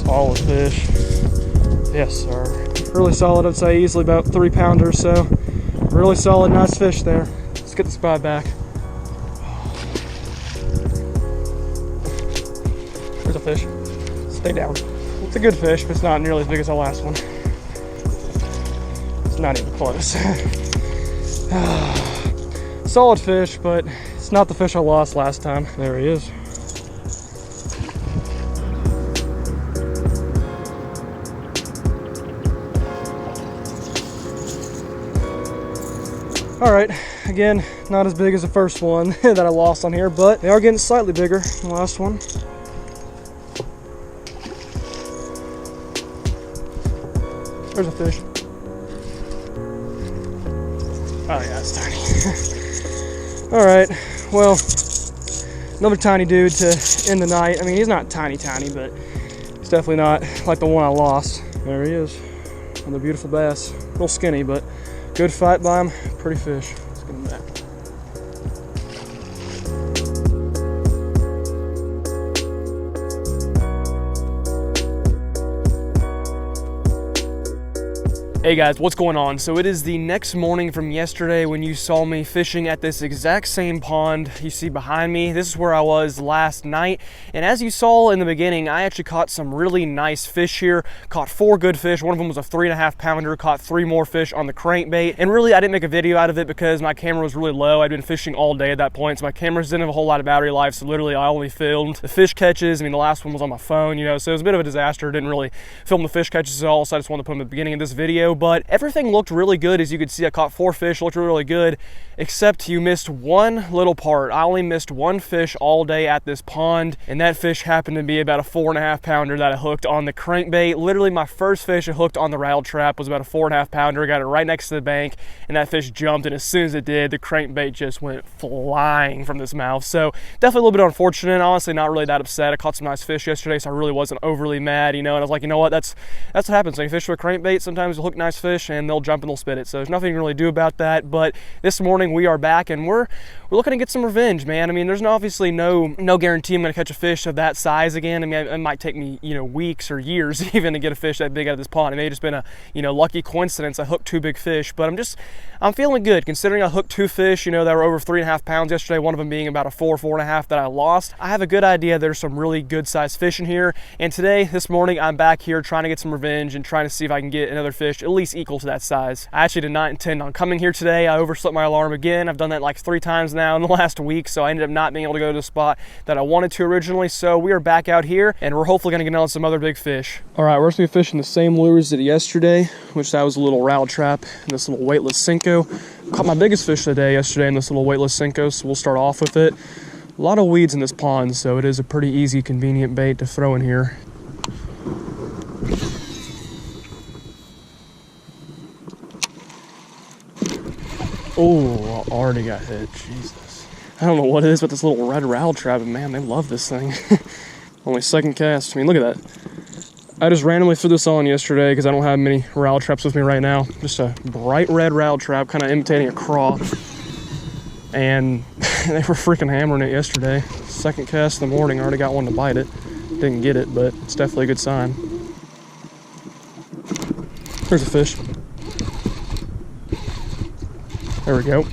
Solid fish. Yes, sir. Really solid, I'd say easily about 3 pounders, so really solid, nice fish there. Let's get the spot back. There's a fish. Stay down. It's a good fish, but it's not nearly as big as the last one. It's not even close. Solid fish, but it's not the fish I lost last time. There he is. All right, again, not as big as the first one that I lost on here, but they are getting slightly bigger than the last one. There's a fish. Oh yeah, it's tiny. All right, well, another tiny dude to end the night. I mean, he's not tiny, but he's definitely not like the one I lost. There he is, another beautiful bass. A little skinny, but good fight by him, pretty fish. Let's get him back. Hey guys, what's going on? So it is the next morning from yesterday when you saw me fishing at this exact same pond you see behind me. This is where I was last night. And as you saw in the beginning, I actually caught some really nice fish here. Caught 4 good fish. One of them was a 3.5 pounder. Caught 3 more fish on the crankbait. And really, I didn't make a video out of it because my camera was really low. I'd been fishing all day at that point, so my cameras didn't have a whole lot of battery life. So literally, I only filmed the fish catches. I mean, the last one was on my phone, you know, so it was a bit of a disaster. Didn't really film the fish catches at all, so I just wanted to put them at the beginning of this video. But everything looked really good. As you could see, I caught 4 fish, looked really good, except you missed one little part. I only missed 1 fish all day at this pond, and that fish happened to be about a 4.5 pounder that I hooked on the crankbait. Literally, my first fish I hooked on the rattle trap was about a 4.5 pounder. I got it right next to the bank, and that fish jumped, and as soon as it did, the crankbait just went flying from this mouth. So definitely a little bit unfortunate. Honestly, not really that upset. I caught some nice fish yesterday, so I really wasn't overly mad, you know, and I was like, you know what, that's what happens when you fish with a crankbait. Sometimes you hook nice fish and they'll jump and they'll spit it. So there's nothing you can really do about that. But this morning we are back and we're looking to get some revenge, man. I mean, there's obviously no guarantee I'm going to catch a fish of that size again. I mean, it might take me, you know, weeks or years even to get a fish that big out of this pond. It may have just been a, you know, lucky coincidence I hooked 2 big fish, but I'm feeling good considering I hooked 2 fish, you know, that were over 3.5 pounds yesterday, one of them being about a 4.5 that I lost. I have a good idea there's some really good sized fish in here. And today, this morning, I'm back here trying to get some revenge and trying to see if I can get another fish at least equal to that size. I actually did not intend on coming here today. I overslept my alarm again. I've done that like 3 times now in the last week, so I ended up not being able to go to the spot that I wanted to originally. So we are back out here and we're hopefully gonna get on some other big fish. All right, we're gonna be fishing the same lures as yesterday, which that was a little rattle trap and this little weightless Senko. Caught my biggest fish of the day yesterday in this little weightless Senko, so we'll start off with it. A lot of weeds in this pond, so it is a pretty easy, convenient bait to throw in here. Oh, I already got hit, Jesus. I don't know what it is with this little red rattle trap, but man, they love this thing. Only second cast. I mean, look at that. I just randomly threw this on yesterday because I don't have many rattle traps with me right now. Just a bright red rattle trap, kind of imitating a craw. And they were freaking hammering it yesterday. Second cast in the morning, I already got one to bite it. Didn't get it, but it's definitely a good sign. There's a fish. There we go.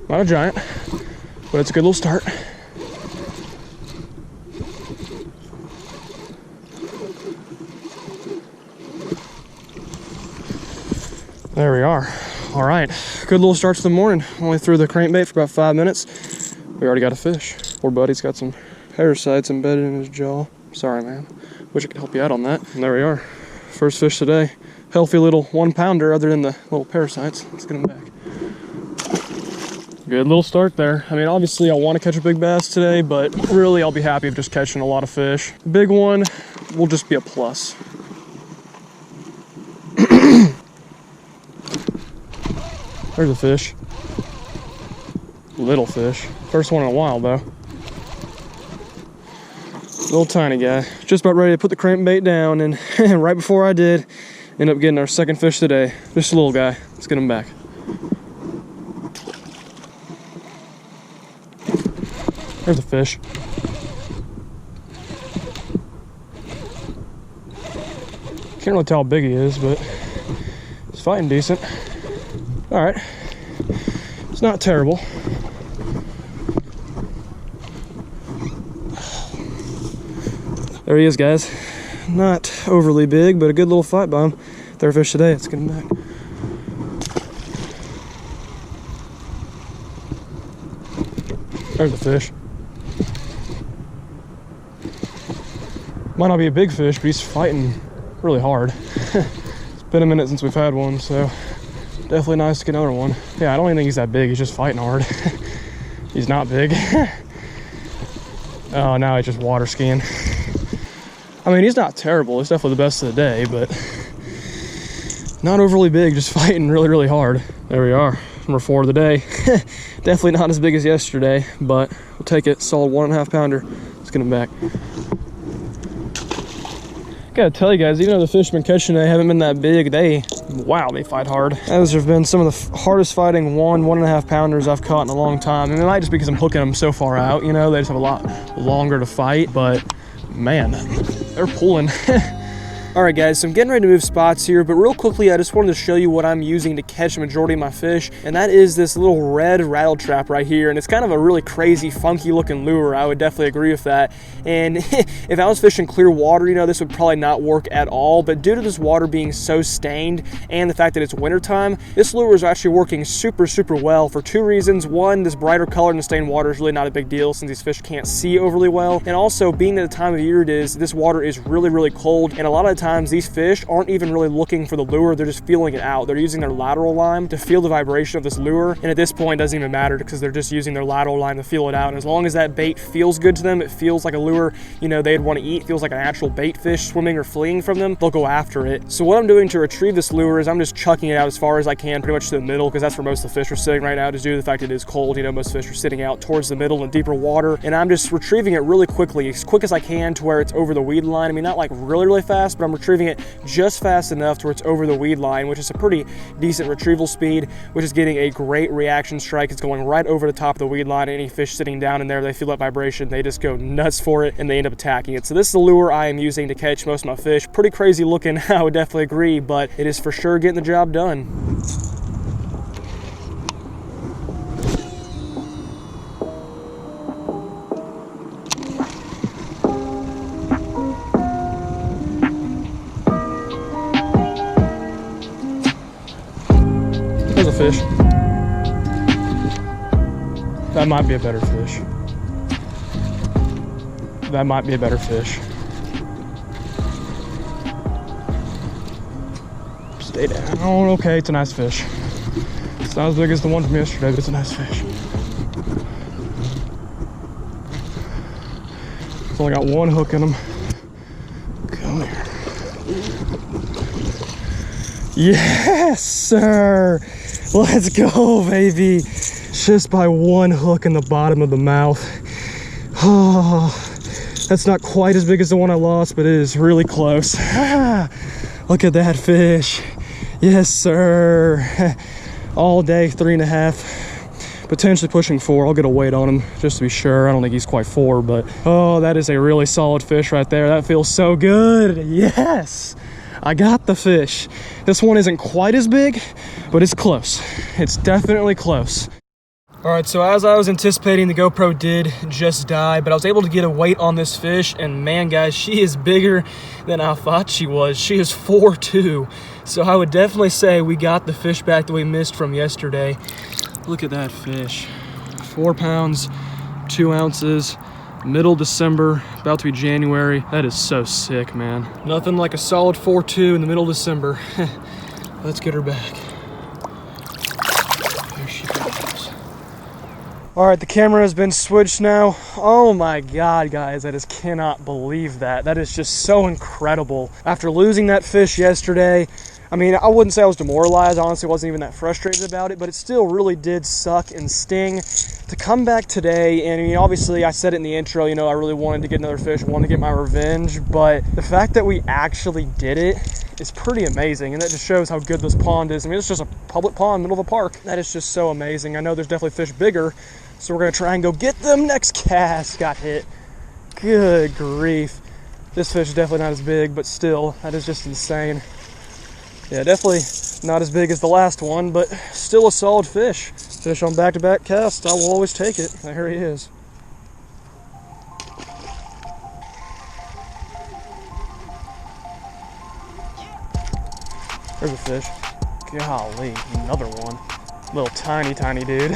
Not a giant, but it's a good little start. There we are. All right, good little start to the morning. Only threw the crankbait for about 5 minutes. We already got a fish. Poor buddy's got some parasites embedded in his jaw. Sorry, man. Wish I could help you out on that. And there we are. First fish today. Healthy little 1 pounder other than the little parasites. Let's get him back. Good little start there. I mean, obviously I want to catch a big bass today, but really I'll be happy with just catching a lot of fish. Big one will just be a plus. There's a fish. Little fish. First one in a while though. Little tiny guy. Just about ready to put the crankbait down, and right before I did, end up getting our second fish today. Just a little guy. Let's get him back. There's a fish. Can't really tell how big he is, but he's fighting decent. All right, it's not terrible. There he is, guys. Not overly big, but a good little fight by him. Third fish today. Let's get him back. There's the fish. Might not be a big fish, but he's fighting really hard. It's been a minute since we've had one, so definitely nice to get another one. Yeah, I don't even think he's that big. He's just fighting hard. He's not big. Oh, now he's just water skiing. I mean, he's not terrible. He's definitely the best of the day, but not overly big, just fighting really, really hard. There we are, number 4 of the day. Definitely not as big as yesterday, but we'll take it. Solid 1.5 pounder. Let's get him back. Gotta tell you guys, even though the fish been catching today haven't been that big, they fight hard. Those have been some of the hardest fighting 1.5 pounders I've caught in a long time. And it might just be because I'm hooking them so far out, you know, they just have a lot longer to fight, but man, they're pulling. All right, guys, so I'm getting ready to move spots here, but real quickly, I just wanted to show you what I'm using to catch the majority of my fish, and that is this little red rattle trap right here, and it's kind of a really crazy, funky-looking lure. I would definitely agree with that, and if I was fishing clear water, you know, this would probably not work at all, but due to this water being so stained and the fact that it's wintertime, this lure is actually working super, super well for 2 reasons. One, this brighter color in the stained water is really not a big deal since these fish can't see overly well, and also, being at the time of year it is, this water is really, really cold, and a lot of the times these fish aren't even really looking for the lure, they're just feeling it out. They're using their lateral line to feel the vibration of this lure, and at this point it doesn't even matter because they're just using their lateral line to feel it out. And as long as that bait feels good to them, it feels like a lure, you know, they'd want to eat, feels like an actual bait fish swimming or fleeing from them, they'll go after it. So what I'm doing to retrieve this lure is I'm just chucking it out as far as I can, pretty much to the middle, because that's where most of the fish are sitting right now, just due to the fact it is cold. You know, most fish are sitting out towards the middle in deeper water, and I'm just retrieving it really quickly, as quick as I can, to where it's over the weed line. I mean, not like really, really fast, but I'm retrieving it just fast enough to where it's over the weed line, which is a pretty decent retrieval speed, which is getting a great reaction strike. It's going right over the top of the weed line. Any fish sitting down in there, they feel that vibration, they just go nuts for it, and they end up attacking it. So this is the lure I am using to catch most of my fish. Pretty crazy looking, I would definitely agree, but it is for sure getting the job done. There's a fish. That might be a better fish. That might be a better fish. Stay down. Okay, it's a nice fish. It's not as big as the one from yesterday, but it's a nice fish. It's only got one hook in him. Come here. Yes, sir. Let's go, baby. Just by one hook in the bottom of the mouth. Oh, that's not quite as big as the one I lost, but it is really close. Look at that fish. Yes, sir. All day, 3.5, potentially pushing 4. I'll get a weight on him just to be sure. I don't think he's quite 4, but oh, that is a really solid fish right there. That feels so good. Yes, I got the fish. This one isn't quite as big, but it's close. It's definitely close. All right, so as I was anticipating, the GoPro did just die, but I was able to get a weight on this fish, and man, guys, she is bigger than I thought she was. She is 4'2", so I would definitely say we got the fish back that we missed from yesterday. Look at that fish. 4 pounds, 2 ounces, middle December, about to be January. That is so sick, man. Nothing like a solid 4'2" in the middle of December. Let's get her back. There she goes. All right, the camera has been switched now. Oh my God, guys, I just cannot believe that. That is just so incredible. After losing that fish yesterday, I mean, I wouldn't say I was demoralized. I honestly wasn't even that frustrated about it, but it still really did suck and sting to come back today. And I mean, obviously I said it in the intro, you know, I really wanted to get another fish, I wanted to get my revenge, but the fact that we actually did it is pretty amazing. And that just shows how good this pond is. I mean, it's just a public pond, middle of a park. That is just so amazing. I know there's definitely fish bigger, so we're gonna try and go get them next cast. Got hit. Good grief. This fish is definitely not as big, but still, that is just insane. Yeah, definitely not as big as the last one, but still a solid fish. Fish on back-to-back cast, I will always take it. There he is. There's a fish. Golly, another one. Little tiny dude.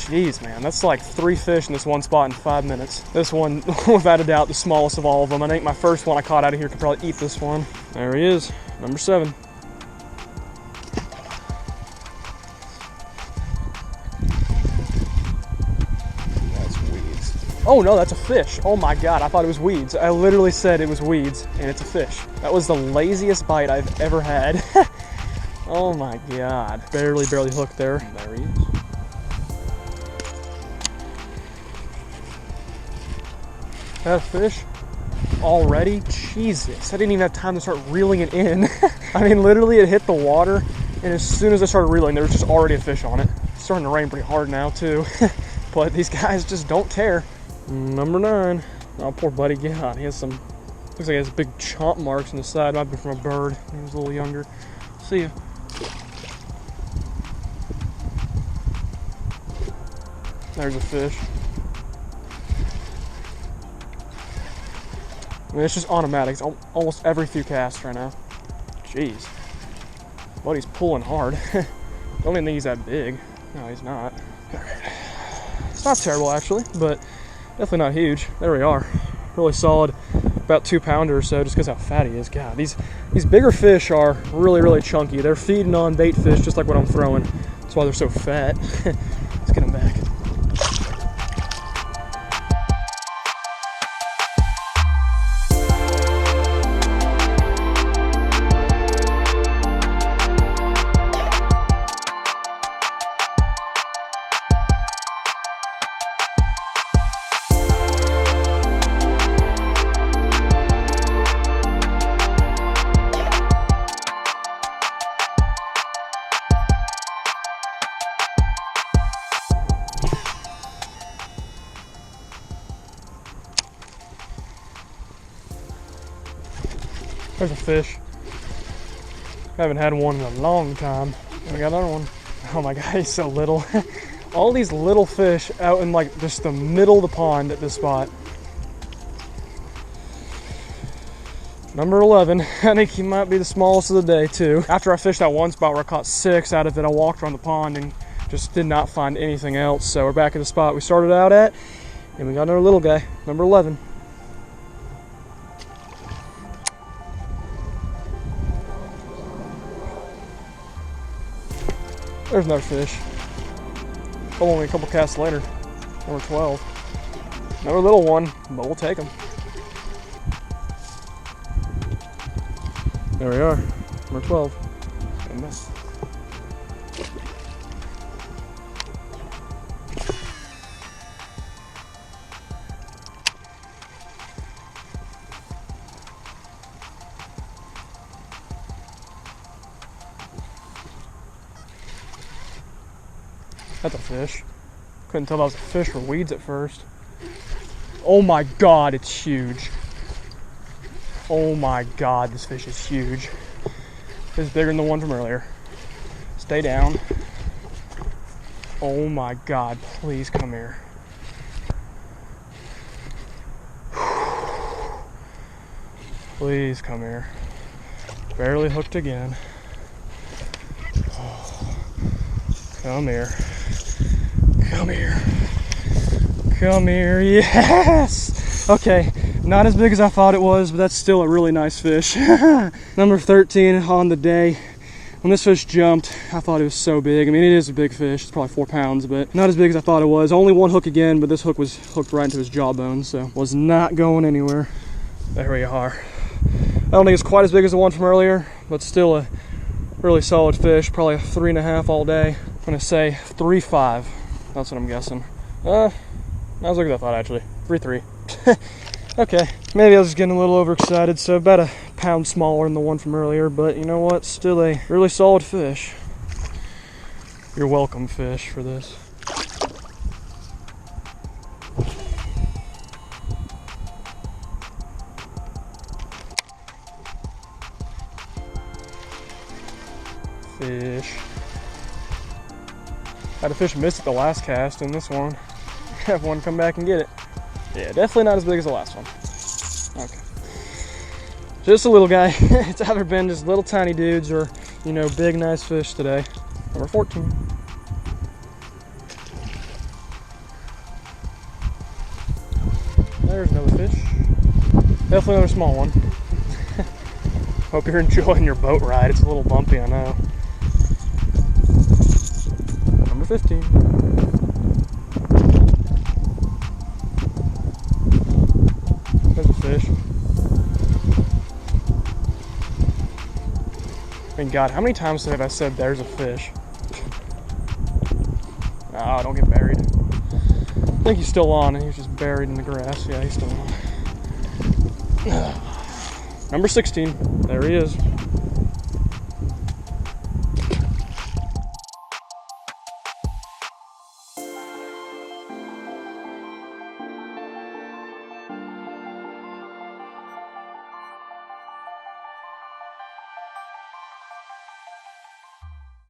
Jeez, man, that's like 3 fish in this one spot in 5 minutes. This one, without a doubt, the smallest of all of them. I think my first one I caught out of here could probably eat this one. There he is, number 7. That's weeds. Oh no, that's a fish. Oh my God, I thought it was weeds. I literally said it was weeds, and it's a fish. That was the laziest bite I've ever had. Oh my God. Barely hooked there. There he is. That a fish? Already? Jesus. I didn't even have time to start reeling it in. I mean, literally it hit the water, and as soon as I started reeling, there was just already a fish on it. It's starting to rain pretty hard now too. But these guys just don't care. Number 9. Oh, poor buddy. God, he has some, looks like he has big chomp marks on the side. Might be from a bird. He was a little younger. See ya. There's a fish. I mean, it's just automatic. It's almost every few casts right now. Jeez. Buddy's pulling hard. Don't even think he's that big. No, he's not. Alright. It's not terrible, actually, but definitely not huge. There we are. Really solid, about 2-pounder or so, just because how fat he is. God, these bigger fish are really chunky. They're feeding on bait fish just like what I'm throwing. That's why they're so fat. Let's get them back. There's a fish. I haven't had one in a long time. And we got another one. Oh my God, he's so little. All these little fish out in like just the middle of the pond at this spot. Number 11. I think he might be the smallest of the day too. After I fished that one spot where I caught 6 out of it, I walked around the pond and just did not find anything else. So we're back at the spot we started out at, and we got another little guy, number 11. There's another fish. Only a couple casts later. Number 12. Another little one, but we'll take him. There we are. Number 12. Gonna miss. That's a fish. Couldn't tell if that was a fish or weeds at first. Oh my God, it's huge. Oh my God, this fish is huge. It's bigger than the one from earlier. Stay down. Oh my God, please come here. Please come here. Barely hooked again. Oh, come here. Come here. Come here. Yes! Okay, not as big as I thought it was, but that's still a really nice fish. Number 13 on the day. When this fish jumped, I thought it was so big. I mean, it is a big fish. It's probably 4 pounds, but not as big as I thought it was. Only one hook again, but this hook was hooked right into his jawbone, so was not going anywhere. There we are. I don't think it's quite as big as the one from earlier, but still a really solid fish. Probably a 3.5 all day. I'm gonna say 3.5. That's what I'm guessing. Not as big as I thought, actually. 3.3. Okay, maybe I was just getting a little overexcited, so about a pound smaller than the one from earlier, but you know what? Still a really solid fish. You're welcome, fish, for this. Fish. Had a fish miss at the last cast in this one. Have one come back and get it. Yeah, definitely not as big as the last one. Okay. Just a little guy. It's either been just little tiny dudes or, you know, big nice fish today. Number 14. There's another fish. Definitely another small one. Hope you're enjoying your boat ride. It's a little bumpy, I know. Number 15. There's a fish. I mean, God, how many times have I said there's a fish? Oh, don't get buried. I think he's still on and he's just buried in the grass. Yeah, he's still on. Number 16. There he is.